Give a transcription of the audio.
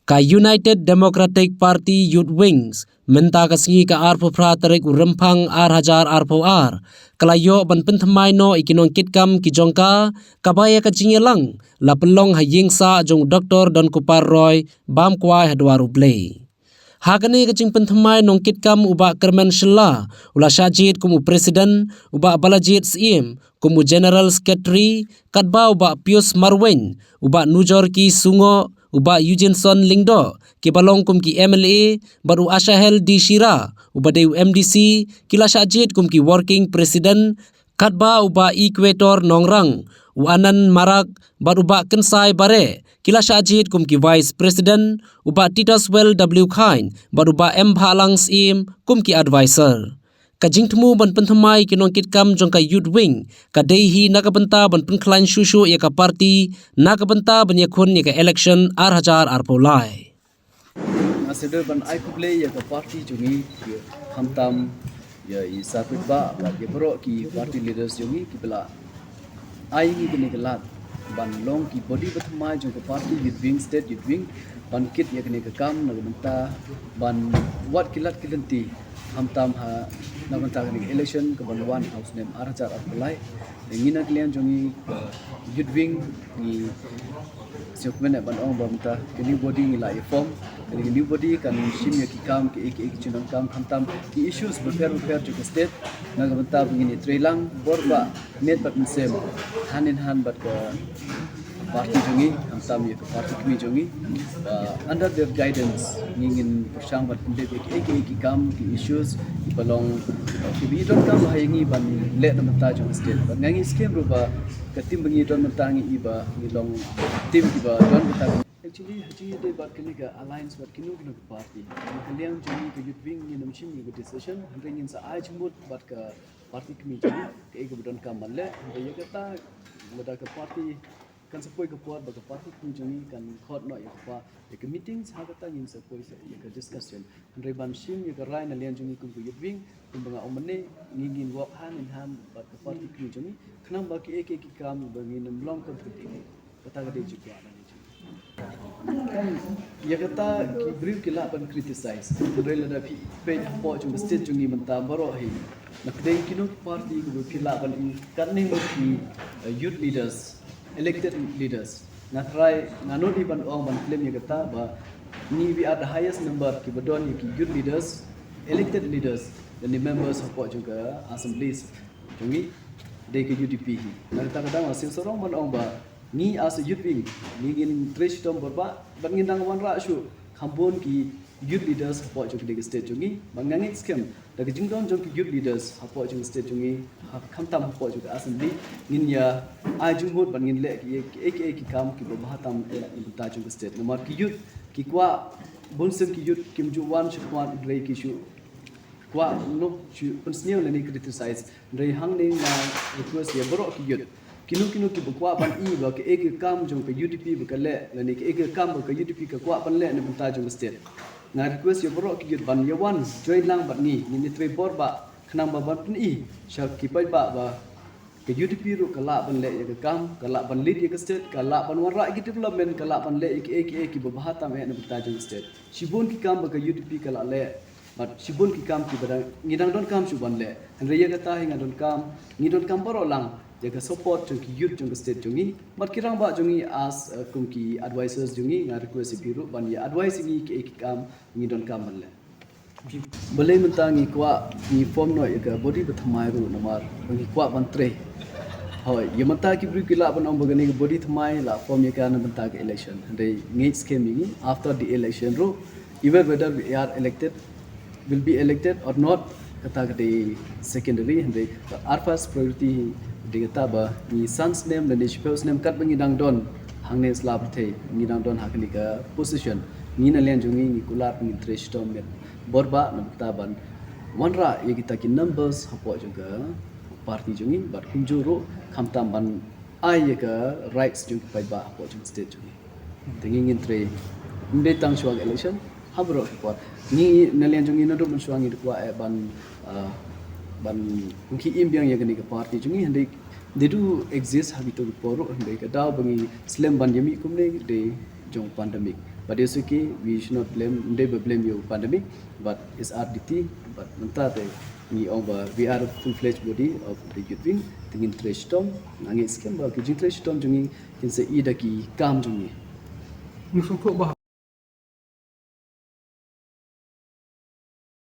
Ka United Democratic Party Youth Wings menta ka singi ka arpo pra tarik urempang hajar arpo kalayo ban Pynthymmai no Nongkikam ki jongka kabaya ka jingelang la pelong hayingsa jong doktor dan kupar roy bam kwai hadwaru play. Hakani kacing Pynthymmai Nongkikam uba kermen shela ula syajid kumu presiden uba balajid sim kumu general secretary kadba uba Pius Marwen uba nujor ki sungo uba Eugenson Lingdo ki balong kum ki MLA baru Ashahel di Shira uba dew MDC kila syajid kum ki working president kadba uba Equator Nongrang uanan marak baru uba Kensai Bare kila syajid kum ki vice president uba Tituswell W Khain baru uba M Phalang Sim kum ki advisor. Kajing temu ban Pynthymmai ki Nongkikam jongka youth wing kadehi Naka Bynta ban Pynkhlain shushu Iaka party Naka Bynta ban yakun Iaka election hajar arpolai. Maseder ban ai kuble Iaka party jungi hamtam ya isapit ba ke bro ki party leaders jungi ki bela ai ni kini kelat ban long ki body Pynthymmai jongka party youth wing state youth wing ban kit Iaka ni kam Naka Bynta ban wat kilat kilanti hamtam ha Naka Bynta election ke One House name hajar arpolai ngina klian jongi youth wing ni siokmen ban ong bamta ke new body ni la form ke new body kan shimya ki kam ke ek chinon kam hamtam ki issues repair to the state Naka Bynta begini trelang borba net bat sem hand in hand bat ke party jongi hamtam ye party kmi jongi under their guidance ngin sang bat kunde ek kam ki issues balong ki bi don kam hayangi ban le Naka Bynta jong state ban ngangi scheme ruba ketim bengi don mentangi iba ngilong tim iba don kita actually haji de bat kini ka alliance bat kinu party kalian jongi ke youth wing ni namchim ni decision ringin sa aj mut bat ka party kmi jongi ke ek don kam le ye kata lada ka party kan sepoi ke puat bagi parti kunjungi kan khot no ya pa ke meetings ha kata ngin sepoi se ya ke discussion reban sim ya ke rai na lian jungi ku youth wing kumbanga omne ngin walk hand in hand bat ke parti kunjungi khnam ba ki ek kam bagi nam long kan kata ke de juga kan ya kata ki brief ki la ban criticize rela da pe po chung state jungi menta baro hi nak de kinu parti ku ki la ban kan ni ki youth leaders elected leaders na try na not even ong ban claim ya kata ba ni we are the highest number ki badon ki youth leaders elected leaders dan the members of what juga assemblies jungi de ke UDP na kata masih sorong ban ong ba ni as youth wing ni ngin trace tom berba ban ngin dang wan ra shu khambon ki youth leaders what juga de state jungi mangangi scam da jingdon jong ki youth leaders apa juga state jungi khamtam apa juga assembly ngin ya ajung hot ban ngin le ki kam ki bahatam ta juga state nomor ki youth ki kwa bonsem ki youth kim ju wan chukwan rei ki shu kwa no chu pensneu le ni criticize rei hang ne na request ya bro ki youth kinu ki kwa ban I ba ke ek kam jong ke UDP ba ke le ni ke ek kam ba ke UDP ke kwa ban le ne Bynta jong state na request ya bro ki youth ban ya wan join lang bat ni tre bor ba khnang ba ban I sha ki pai ba ke UDP ru kala ban le ya ke kam kala ban lead ya ke state kala ban wan ra ki development kala ban le ek ba bahata me ne Bynta jong state shibun ki kam ba ke UDP kala le but shibun ki kam ki bada ngidang don kam chu ban le re ya kata hinga don kam ni don kam baro lang ya ke support to youth jong state jongi but kirang ba jongi as kum ki advisors jongi nga request biru ban ya advice ngi ki kam ni don kam ban le balai mentangi kwa ni form no ya ke body Pynthymmai ru nomor ngi kwa ban tre hoi ya mata ki bri ki la ban om bagani ke body Pynthymmai la form ya kan Bynta ke election de ngi scheme ngi after the election ru even whether we are elected will be elected or not kata ke secondary and our first priority de kata ba ni son's name dan spouse name kat bangi dang don hangne slab the ni dang don hakni ka position ni na len jungi ni kulat ni trash tom met borba nam taban wanra ye kita ki numbers hapo juga party jungi but kunjuro khamtam ban ai ye ka rights jungi pai ba hapo jungi state jungi tengin tre mbe tang shuang election habro ko ni nalian jungi no do suangi kwa ban ki imbyang ya gani ka party jungi hande they do exist habitu poro hande ka daw bangi slam ban yami kumne de jong pandemic But it's okay. We should not never blame you pandemic. But it's our duty. But mentate we are a full-fledged body of the youth wing. Tingin trash tom, nangis kan bahawa kijing trash tom jungi kinsa ida ki kam jungi.